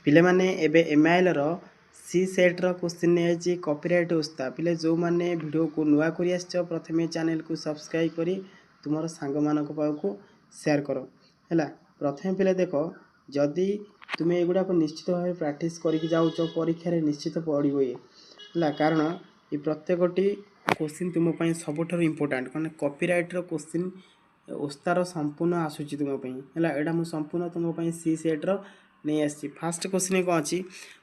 पिले माने एबे एमआईएल रो सी सेट रो क्वेश्चन ने कॉपीराइट उस्ता पिले जो माने वीडियो को नुआ करी आछो प्रथमे चैनल को सब्सक्राइब करी तुमर सांग मानक पाखु शेयर करो हैला। प्रथमे पिले देखो जदि तुमे एगुडा को निश्चित भाव प्रैक्टिस करके जाउछो परीक्षा रे निश्चित पड़िबो ये हैला। कारण ये प्रत्येकटी क्वेश्चन तुम पई सबठार इंपोर्टेंट कारण कॉपीराइट रो क्वेश्चन उस्तार संपूर्ण आसुची तुम पई हैला। एडा मु संपूर्ण तुम पई सी सेट रो नहीं आसी। फास्ट क्वेश्चन कौन अच्छी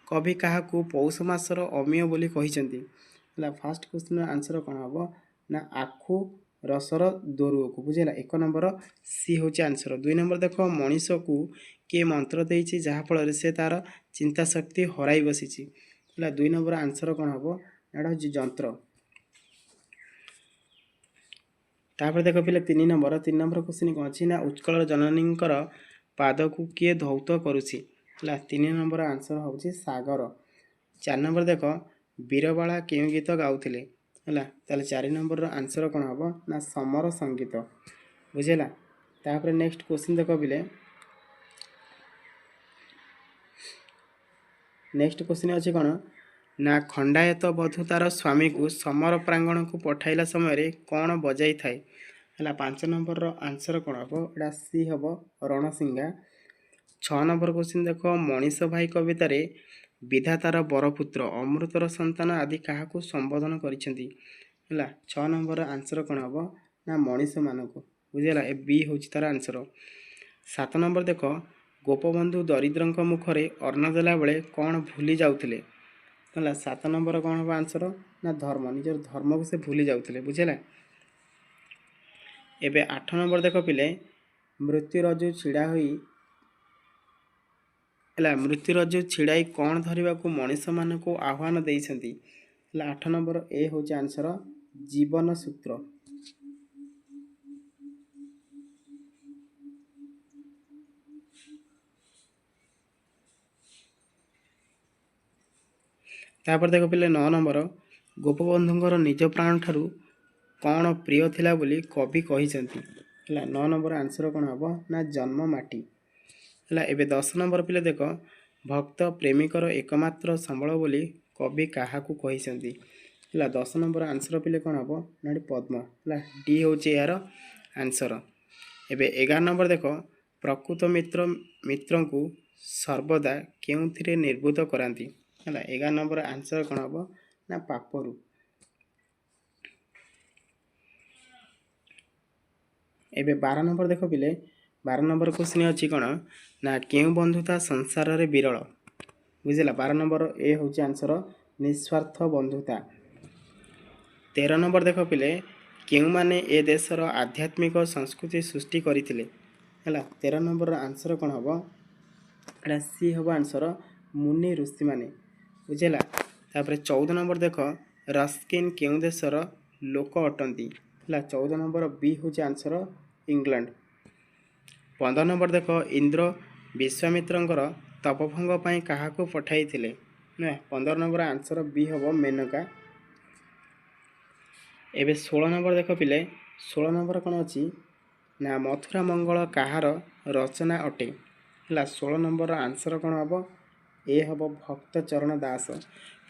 कवि क्या पौष मासर अमीय बोली कहिसेंती हैला। फास्ट क्वेश्चन आंसर कौन हम ना आखु रसर दोरुओ को बुझेला। एक नंबर सी हूँ आंसर। दुई नंबर देख मनीष को किए मंत्र देछि जहाँफल से तार चिंता शक्ति हराई बसी है। दुई नंबर आंसर कौन हम एटा हूँ जंत्र। तापर देख पे तीन नंबर क्वेश्चन कौन अच्छी ना उत्कल जननी पाद को किए धौत करुछि है। तीन नंबर आंसर हूँ सागर। चार नंबर देख बीरबाला क्यों गीत गाउथिले है। ताले चार नंबर आंसर कौन हम ना समर संगीत बुझेला। तापर नेक्स्ट क्वेश्चन देख पिले नेक्स्ट क्वेश्चन अच्छे कौन ना खंडायत बधू तार स्वामी को समर प्रांगण को पठाइला समय कौन बजाई थाए है। पांच नंबर आंसर कौन हम एटा सी हम रणसिंगा। 6 नंबर क्वेश्चन देख मनीष भाई कवितार विधातार बरपुत्र अमृतर संतान आदि क्या संबोधन करिसेंती है। 6 नंबर आंसर कौन हम ना मनीष मानक बुझेला। ए बी हूँ तार आंसर। 7 नंबर देख गोपबंधु दरिद्र मुखरे अन्न देला बेले कौन भूली जाउथिले है। 7 नंबर कौन हम आंसर ना धर्म निजर धर्म को से भूली जाउथिले बुझेला। एबे 8 नंबर देख पिले मृत्यु रज्जु छिड़ा होई है। मृत्यु रज्जु छिड़ाई कौन धरवा को मनीष मान को आह्वान देइछंती है। 8 नंबर ए हूँ आंसर जीवन सूत्र। तापर देख पिले 9 नंबर गोपबंधुंकर निज प्राण ठारू कौन प्रिय थिला बोली कवि कहिसेंती है। 9 नंबर आंसर कौन हम ना जन्म माटी है। एबे 10 नंबर पिले देख भक्त प्रेमिकर एकमात्र संबल बोली कवि क्या कहिसेंती है। 10 नंबर आंसर पिले कौन हम ना पद्म है। डी हूँ यार आंसर। एबे 11 नंबर देख प्रकृत मित्र को सर्वदा क्यों निर्भूत कराती है। 11 नंबर आंसर कौन हम ना पापरू। एबे 12 नंबर देख पिले 12 नंबर क्वेश्चन अच्छी कौन ना क्यों बंधुता संसार रे विरल बुझेला। 12 नंबर ए हूँ आंसर निस्वार्थ बंधुता। 13 नंबर देख पिले क्यों माने ए देशर आध्यात्मिक संस्कृति सृष्टि करथिले है। 13 नंबर आंसर कौन हम एटा सी हम आंसर मुनि ऋषि माने बुझेला। तापर 14 नंबर देख रस्किन क्यों देशर लोक अटंती है। 14 नंबर बी हूँ आंसर इंग्लैंड। 15 नंबर देख इंद्र विश्वामित्रंकर तपभंग पाई क्या पठाई थिले ना। 15 नंबर आंसर बी हम मेनका। एबे 16 नंबर देख पिले 16 नंबर कौन अच्छी ना मथुरा मंगल कହାର रचना अटे है। 16 नंबर आंसर कौन हम ए हम भक्त चरण दास।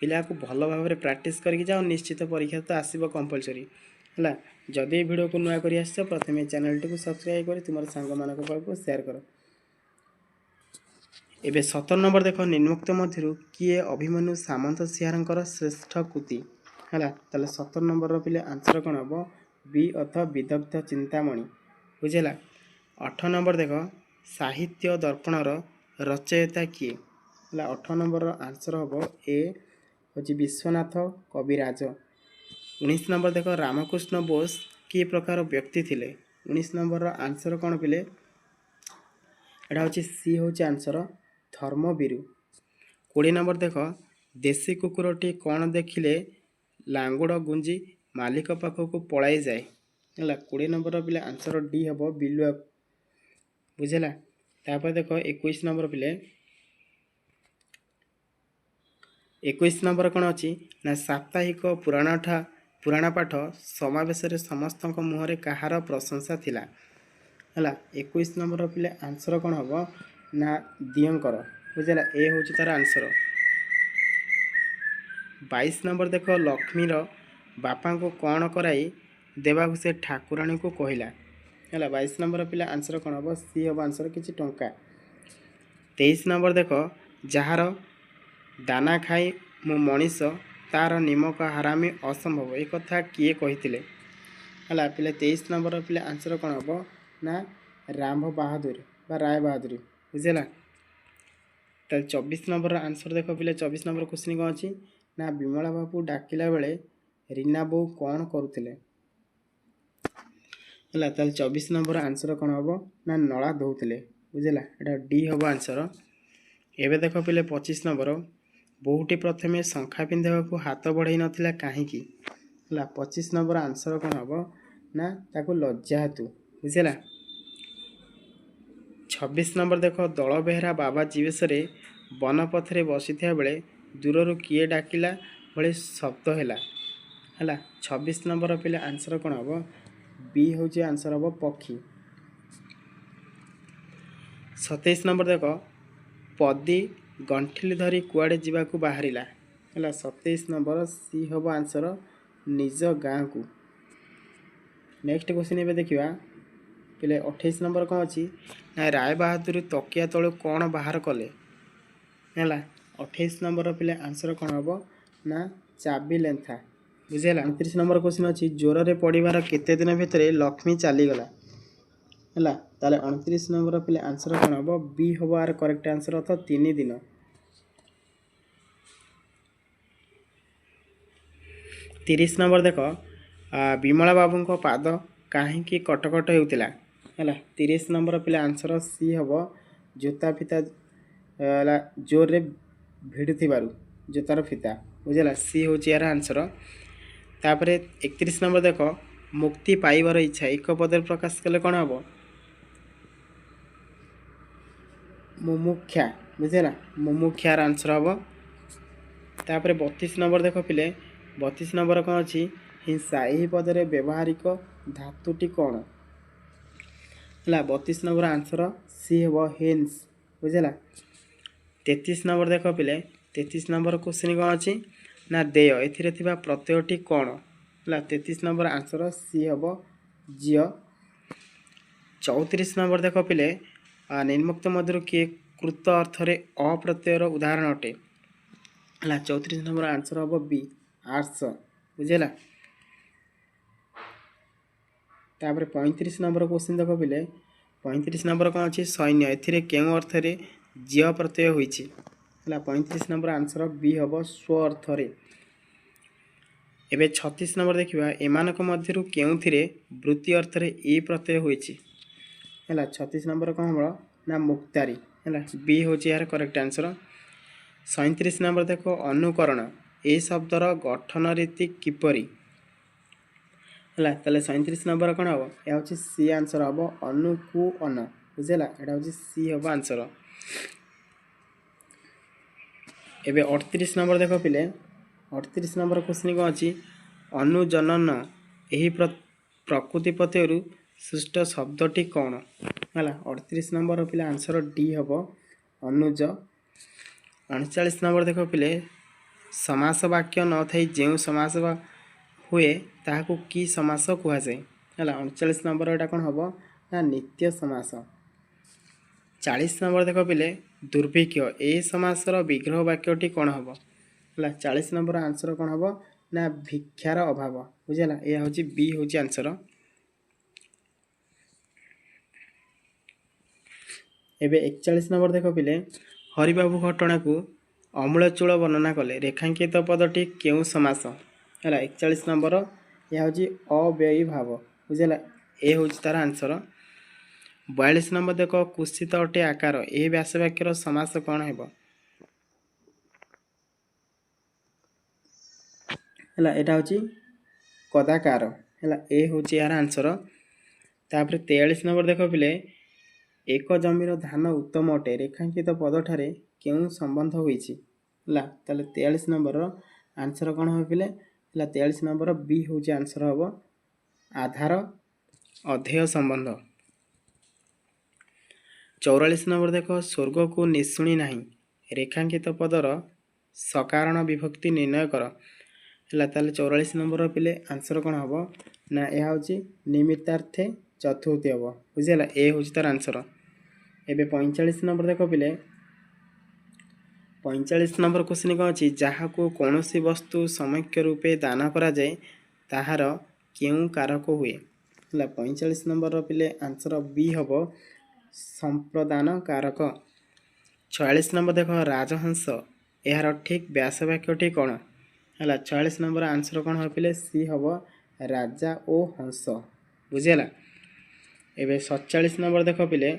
पिला को भल भाव में प्रैक्टिस करके जाओ निश्चित परीक्षा तो आसब कंपलसरी है। जदि वीडियो को नुआ कर आस प्रथम चैनल टी सब्सक्राइब कर तुम सांग मान पाखु शेयर कर। एबे 17 नंबर देख निम्नोक्त मध्य किए अभिमन्यु सामंत सिंहार श्रेष्ठ कृति है। 17 नंबर पिले आंसर कौन हम बी अर्थ विदग्ध चिंतामणि बुझेला। 8 नंबर देख साहित्य दर्पणर रचयिता किए है। 8 नंबर आंसर हम ए हूँ विश्वनाथ कविराज। 19 नंबर देख रामकृष्ण बोस कि प्रकार व्यक्ति थिले 19 नंबर आंसर कौन पिले एटा हूँ सी हूँ आंसर धर्मवीरु। 20 नंबर देख देशी कुकुरटी कौन देखिले लांगुड़ गुंजी मालिक पाखक पलाई जाए है। 20 नंबर पिले आंसर डी हम बिलुआ बुझेला। तापर देख 21 नंबर पिले 21 नंबर कौन अच्छी ना साप्ताहिक पुराण पाठ समावेश समस्त मुहर कहार प्रशंसा थिला है। 21 नंबर पिले आंसर कौन हम ना दियंकर ବୁଝିଲା ଏ ହେଉଛି ତାର ଆନ୍ସର। 22 ନମ୍ବର ଦେଖ ଲକ୍ଷ୍ମୀର ବାପାଙ୍କୁ କ'ଣ କରାଇ ଦେବାକୁ ସେ ଠାକୁରାଣୀଙ୍କୁ କହିଲା। ହେଲା 22 ନମ୍ବର ପିଲା ଆନ୍ସର କ'ଣ ହେବ? ସି ହେବ ଆନ୍ସର କିଛି ଟଙ୍କା। 23 ନମ୍ବର ଦେଖ ଯାହାର ଦାନା ଖାଇ ମୁଁ ମଣିଷ ତାର ନିମକ ହାରାମି ଅସମ୍ଭବ ଏ କଥା କିଏ କହିଥିଲେ? ହେଲା ପିଲା 23 ନମ୍ବର ପିଲା ଆନ୍ସର କ'ଣ ହେବ ନା ରାମ ବାହାଦୁର ବା ରାୟ ବାହାଦୁର ବୁଝିଲା। ତାହେଲେ 24 ନମ୍ବର ଆନ୍ସର ଦେଖ ପିଲା 24 ନମ୍ବର କ୍ୱେଶ୍ଚିନ୍ କ'ଣ ଅଛି ନା ବିମଳା ବାବୁ ଡାକିଲା ବେଳେ ରୀନା ବୋଉ କ'ଣ କରୁଥିଲେ? ହେଲା ତାହେଲେ 24 ନମ୍ବର ଆନ୍ସର କ'ଣ ହେବ ନା ନଳା ଧୋଉଥିଲେ ବୁଝିଲା ଏଇଟା ଡି ହେବ ଆନ୍ସର। ଏବେ ଦେଖ ପିଲେ 25 ନମ୍ବର ବୋହୂଟି ପ୍ରଥମେ ଶଙ୍ଖା ପିନ୍ଧିବାକୁ ହାତ ବଢ଼ାଇ ନଥିଲା କାହିଁକି? ହେଲା 25 ନମ୍ବର ଆନ୍ସର କ'ଣ ହେବ ନା ତାକୁ ଲଜ୍ଜା ହେତୁ ବୁଝିଲା। 26 ନମ୍ବର ଦେଖ ଦଳ ବେହେରା ବାବାଜୀ ବେଶରେ ବନପଥରେ ବସିଥିବା ବେଳେ ଦୂରରୁ କିଏ ଡାକିଲା ଭଳି ଶବ୍ଦ ହେଲା? ହେଲା 26 ନମ୍ବର ପିଲା ଆନ୍ସର କ'ଣ ହେବ? ବି ହେଉଛି ଆନ୍ସର ହେବ ପକ୍ଷୀ। 27 ନମ୍ବର ଦେଖ ପଦୀ ଗଣ୍ଠିଲି ଧରି କୁଆଡ଼େ ଯିବାକୁ ବାହାରିଲା? ହେଲା 27 ନମ୍ବର ସି ହେବ ଆନ୍ସର ନିଜ ଗାଁକୁ। ନେକ୍ସଟ କ୍ୱେଶ୍ଚିନ୍ ଏବେ ଦେଖିବା ପିଲେ 28 ନମ୍ବର କ'ଣ ଅଛି ନା ରାୟ ବାହାଦୁର ତକିଆ ତଳୁ କ'ଣ ବାହାର କଲେ? ହେଲା 28 ନମ୍ବର ପିଲେ ଆନ୍ସର କ'ଣ ହେବ ନା ଚାବି ଲେନ୍ଥା ବୁଝିଲା। 29 ନମ୍ବର କ୍ୱେଶ୍ଚିନ୍ ଅଛି ଜ୍ୱରରେ ପଡ଼ିବାର କେତେ ଦିନ ଭିତରେ ଲକ୍ଷ୍ମୀ ଚାଲିଗଲା? ହେଲା ତାହେଲେ 29 ନମ୍ବର ପିଲେ ଆନ୍ସର କ'ଣ ହେବ? ବି ହେବ ଆର କରେକ୍ଟ ଆନ୍ସର ଅର୍ଥ 3 ଦିନ। 30 ନମ୍ବର ଦେଖ ବିମଳା ବାବୁଙ୍କ ପାଦ କାହିଁକି କଟକଟ ହେଉଥିଲା? ହେଲା 30 ନମ୍ବର ପିଲା ଆନ୍ସର ସି ହେବ ଜୋତା ଫିତା ହେଲା ଜୋରରେ ଭିଡ଼ୁଥିବାରୁ ଜୋତାର ଫିତା ବୁଝିଲା ସି ହେଉଛି ଏହାର ଆନ୍ସର। ତାପରେ 31 ନମ୍ବର ଦେଖ ମୁକ୍ତି ପାଇବାର ଇଚ୍ଛା ଏକ ପଦରେ ପ୍ରକାଶ କଲେ କ'ଣ ହେବ? ମୁମୁକ୍ଷା ବୁଝିଲା ମୁମୁକ୍ଷାର ଆନ୍ସର ହେବ। ତାପରେ 32 ନମ୍ବର ଦେଖ ପିଲେ 32 ନମ୍ବର କ'ଣ ଅଛି ହିଂସା ଏହି ପଦରେ ବ୍ୟବହାରିକ ଧାତୁଟି କ'ଣ? ହେଲା 32 ନମ୍ବର ଆନ୍ସର ସି ହେବ ହିନ୍ସ ବୁଝିଲା। 33 ନମ୍ବର ଦେଖ ପିଲେ 33 ନମ୍ବର କ୍ୱେଶ୍ଚିନ୍ କ'ଣ ଅଛି ନା ଦେୟ ଏଥିରେ ଥିବା ପ୍ରତ୍ୟୟଟି କ'ଣ? ହେଲା 33 ନମ୍ବର ଆନ୍ସର ସି ହେବ ଝିଅ। 34 ନମ୍ବର ଦେଖ ପିଲେ ନିମ୍ନୋକ୍ତ ମଧ୍ୟରୁ କିଏ କୃତ ଅର୍ଥରେ ଅପ୍ରତ୍ୟୟର ଉଦାହରଣ ଅଟେ? ହେଲା 34 ନମ୍ବର ଆନ୍ସର ହେବ ବି ଆର୍ଟ୍ସ ବୁଝିଲା। ତାପରେ 35 ନମ୍ବର କ୍ୱେଶ୍ଚିନ୍ ଦେଖ ପିଲେ 35 ନମ୍ବର କ'ଣ ଅଛି ସୈନ୍ୟ ଏଥିରେ କେଉଁ ଅର୍ଥରେ ଝିଅ ପ୍ରତ୍ୟୟ ହୋଇଛି? ହେଲା 35 ନମ୍ବର ଆନ୍ସର ବି ହେବ ସ୍ୱ ଅର୍ଥରେ। ଏବେ 36 ନମ୍ବର ଦେଖିବା ଏମାନଙ୍କ ମଧ୍ୟରୁ କେଉଁଥିରେ ବୃତ୍ତି ଅର୍ଥରେ ଇ ପ୍ରତ୍ୟୟ ହୋଇଛି? ହେଲା 36 ନମ୍ବର କ'ଣ ହେବ ନା ମୁକ୍ତାରୀ ହେଲା ବି ହେଉଛି ଏହାର କରେକ୍ଟ ଆନ୍ସର। 37 ନମ୍ବର ଦେଖ ଅନୁକରଣ ଏ ଶବ୍ଦର ଗଠନ ରୀତି କିପରି? ହେଲା ତାହେଲେ 37 ନମ୍ବର କ'ଣ ହେବ? ଏହା ହେଉଛି ସି ଆନ୍ସର ହେବ ଅନୁକୁ ଅନ ବୁଝିଲା ଏଇଟା ହେଉଛି ସି ହେବ ଆନ୍ସର। ଏବେ 38 ନମ୍ବର ଦେଖ ପିଲେ 38 ନମ୍ବର କ୍ୱେଶ୍ଚିନ୍ କ'ଣ ଅଛି ଅନୁଜନନ ଏହି ପ୍ରକୃତି ପ୍ରତ୍ୟୟରୁ ସୃଷ୍ଟ ଶବ୍ଦଟି କ'ଣ? ହେଲା 38 ନମ୍ବର ପିଲା ଆନ୍ସର ଡି ହେବ ଅନୁଜ। 39 ନମ୍ବର ଦେଖ ପିଲେ ସମାସ ବାକ୍ୟ ନଥାଇ ଯେଉଁ ସମାସ ହୁଏ ତାହାକୁ କି ସମାସ କୁହାଯାଏ? ହେଲା 39 ନମ୍ବର ଏଇଟା କ'ଣ ହେବ ନା ନିତ୍ୟ ସମାସ। 40 ନମ୍ବର ଦେଖ ପିଲେ ଦୁର୍ଭିକ୍ଷ ଏହି ସମାସର ବିଗ୍ରହ ବାକ୍ୟଟି କ'ଣ ହେବ? ହେଲା 40 ନମ୍ବର ଆନ୍ସର କ'ଣ ହେବ ନା ଭିକ୍ଷାର ଅଭାବ ବୁଝିଲା ଏହା ହେଉଛି ବି ହେଉଛି ଆନ୍ସର। ଏବେ 41 ନମ୍ବର ଦେଖ ପିଲେ ହରିବାବୁ ଘଟଣାକୁ ଅମୂଳଚୂଳ ବର୍ଣ୍ଣନା କଲେ ରେଖାଙ୍କିତ ପଦଟି କେଉଁ ସମାସ? ହେଲା 41 ନମ୍ବର ଏହା ହେଉଛି ଅବ୍ୟୟୀ ଭାବ ବୁଝିଲା ଏ ହେଉଛି ତାର ଆନ୍ସର। 42 ନମ୍ବର ଦେଖ କୁସିତ ଅଟେ ଆକାର ଏହି ବ୍ୟାସ ବାକ୍ୟର ସମାସ କ'ଣ ହେବ? ହେଲା ଏଇଟା ହେଉଛି କଦାକାର ହେଲା ଏ ହେଉଛି ଏହାର ଆନ୍ସର। ତାପରେ 43 ନମ୍ବର ଦେଖ ପିଲେ ଏକ ଜମିର ଧାନ ଉତ୍ତମ ଅଟେ ରେଖାଙ୍କିତ ପଦଠାରେ କେଉଁ ସମ୍ବନ୍ଧ ହୋଇଛି? ହେଲା ତାହେଲେ 43 ନମ୍ବରର ଆନ୍ସର କ'ଣ ହେବ ପିଲେ? ହେଲା 43 ନମ୍ବର ବି ହେଉଛି ଆନ୍ସର ହେବ ଆଧାର ଅଧେୟ ସମ୍ବନ୍ଧ। 44 ନମ୍ବର ଦେଖ ସ୍ୱର୍ଗକୁ ନିଶୁଣି ନାହିଁ ରେଖାଙ୍କିତ ପଦର ସକାରଣ ବିଭକ୍ତି ନିର୍ଣ୍ଣୟ କର। ହେଲା ତାହେଲେ 44 ନମ୍ବର ପିଲେ ଆନ୍ସର କ'ଣ ହେବ ନା ଏହା ହେଉଛି ନିମିତ୍ତାର୍ଥେ ଚତୁର୍ଥୀ ହେବ। ବୁଝିହେଲା, ଏ ହେଉଛି ତାର ଆନ୍ସର। ଏବେ 45 ନମ୍ବର ଦେଖ ପିଲେ, 45 ନମ୍ବର କ୍ୱେଶ୍ଚିନ୍ କ'ଣ ଅଛି, ଯାହାକୁ କୌଣସି ବସ୍ତୁ ସମକ୍ଷ ରୂପେ ଦାନ କରାଯାଏ ତାହାର କେଉଁ କାରକ ହୁଏ। ହେଲା 45 ନମ୍ବରର ପିଲେ ଆନ୍ସର ବି ହେବ ସମ୍ପ୍ରଦାନ କାରକ। 46 ନମ୍ବର ଦେଖ, ରାଜହଂସ ଏହାର ଠିକ୍ ବ୍ୟାସ ବାକ୍ୟଟି କ'ଣ। ହେଲା 46 ନମ୍ବର ଆନ୍ସର କ'ଣ ହେବ ପିଲେ, ସି ହେବ ରାଜା ଓ ହଂସ। ବୁଝିହେଲା। ଏବେ 47 ନମ୍ବର ଦେଖ ପିଲେ,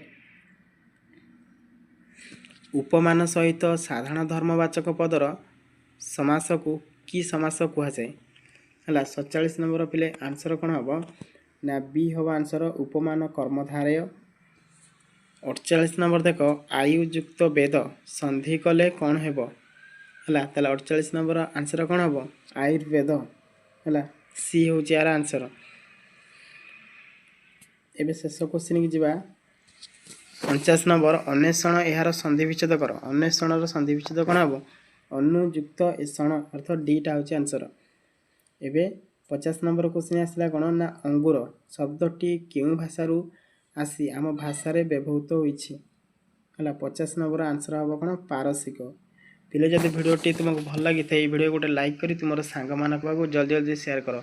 ଉପମାନ ସହିତ ସାଧାରଣ ଧର୍ମବାଚକ ପଦର ସମାସକୁ କି ସମାସ କୁହାଯାଏ। ହେଲା 47 ନମ୍ବର ପିଲେ ଆନ୍ସର କ'ଣ ହେବ ନା ବି ହେବ ଆନ୍ସର ଉପମାନ କର୍ମଧାରୟ। 48 ନମ୍ବର ଦେଖ, ଆୟୁ ଯୁକ୍ତ ବେଦ ସନ୍ଧି କଲେ କ'ଣ ହେବ। ହେଲା ତାହେଲେ 48 ନମ୍ବର ଆନ୍ସର କ'ଣ ହେବ ଆୟୁର୍ବେଦ। ହେଲା ସି ହେଉଛି ଏହାର ଆନ୍ସର। ଏବେ ଶେଷ କ୍ୱେଶ୍ଚିନ୍କି ଯିବା। 49 ନମ୍ବର, ଅନ୍ୱେଷଣ ଏହାର ସନ୍ଧି ବିଚ୍ଛେଦ କର। ଅନ୍ୱେଷଣର ସନ୍ଧି ବିଚ୍ଛେଦ କ'ଣ ହେବ, ଅନୁଯୁକ୍ତ ଏଷଣ ଅର୍ଥ ଡିଟା ହେଉଛି ଆନ୍ସର। ଏବେ 50 ନମ୍ବର କ୍ୱେଶ୍ଚିନ୍ ଆସିଲା କ'ଣ ନା ଅଙ୍ଗୁର ଶବ୍ଦଟି କେଉଁ ଭାଷାରୁ ଆସି ଆମ ଭାଷାରେ ବ୍ୟବହୃତ ହୋଇଛି। ହେଲା 50 ନମ୍ବର ଆନ୍ସର ହେବ କ'ଣ ପାରସିକ। ପିଲେ ଯଦି ଭିଡ଼ିଓଟି ତୁମକୁ ଭଲ ଲାଗିଥାଏ ଏହି ଭିଡ଼ିଓ ଗୋଟେ ଲାଇକ୍ କରି ତୁମର ସାଙ୍ଗମାନଙ୍କ ପାଖକୁ ଜଲ୍ଦି ଜଲ୍ଦି ସେୟାର କର।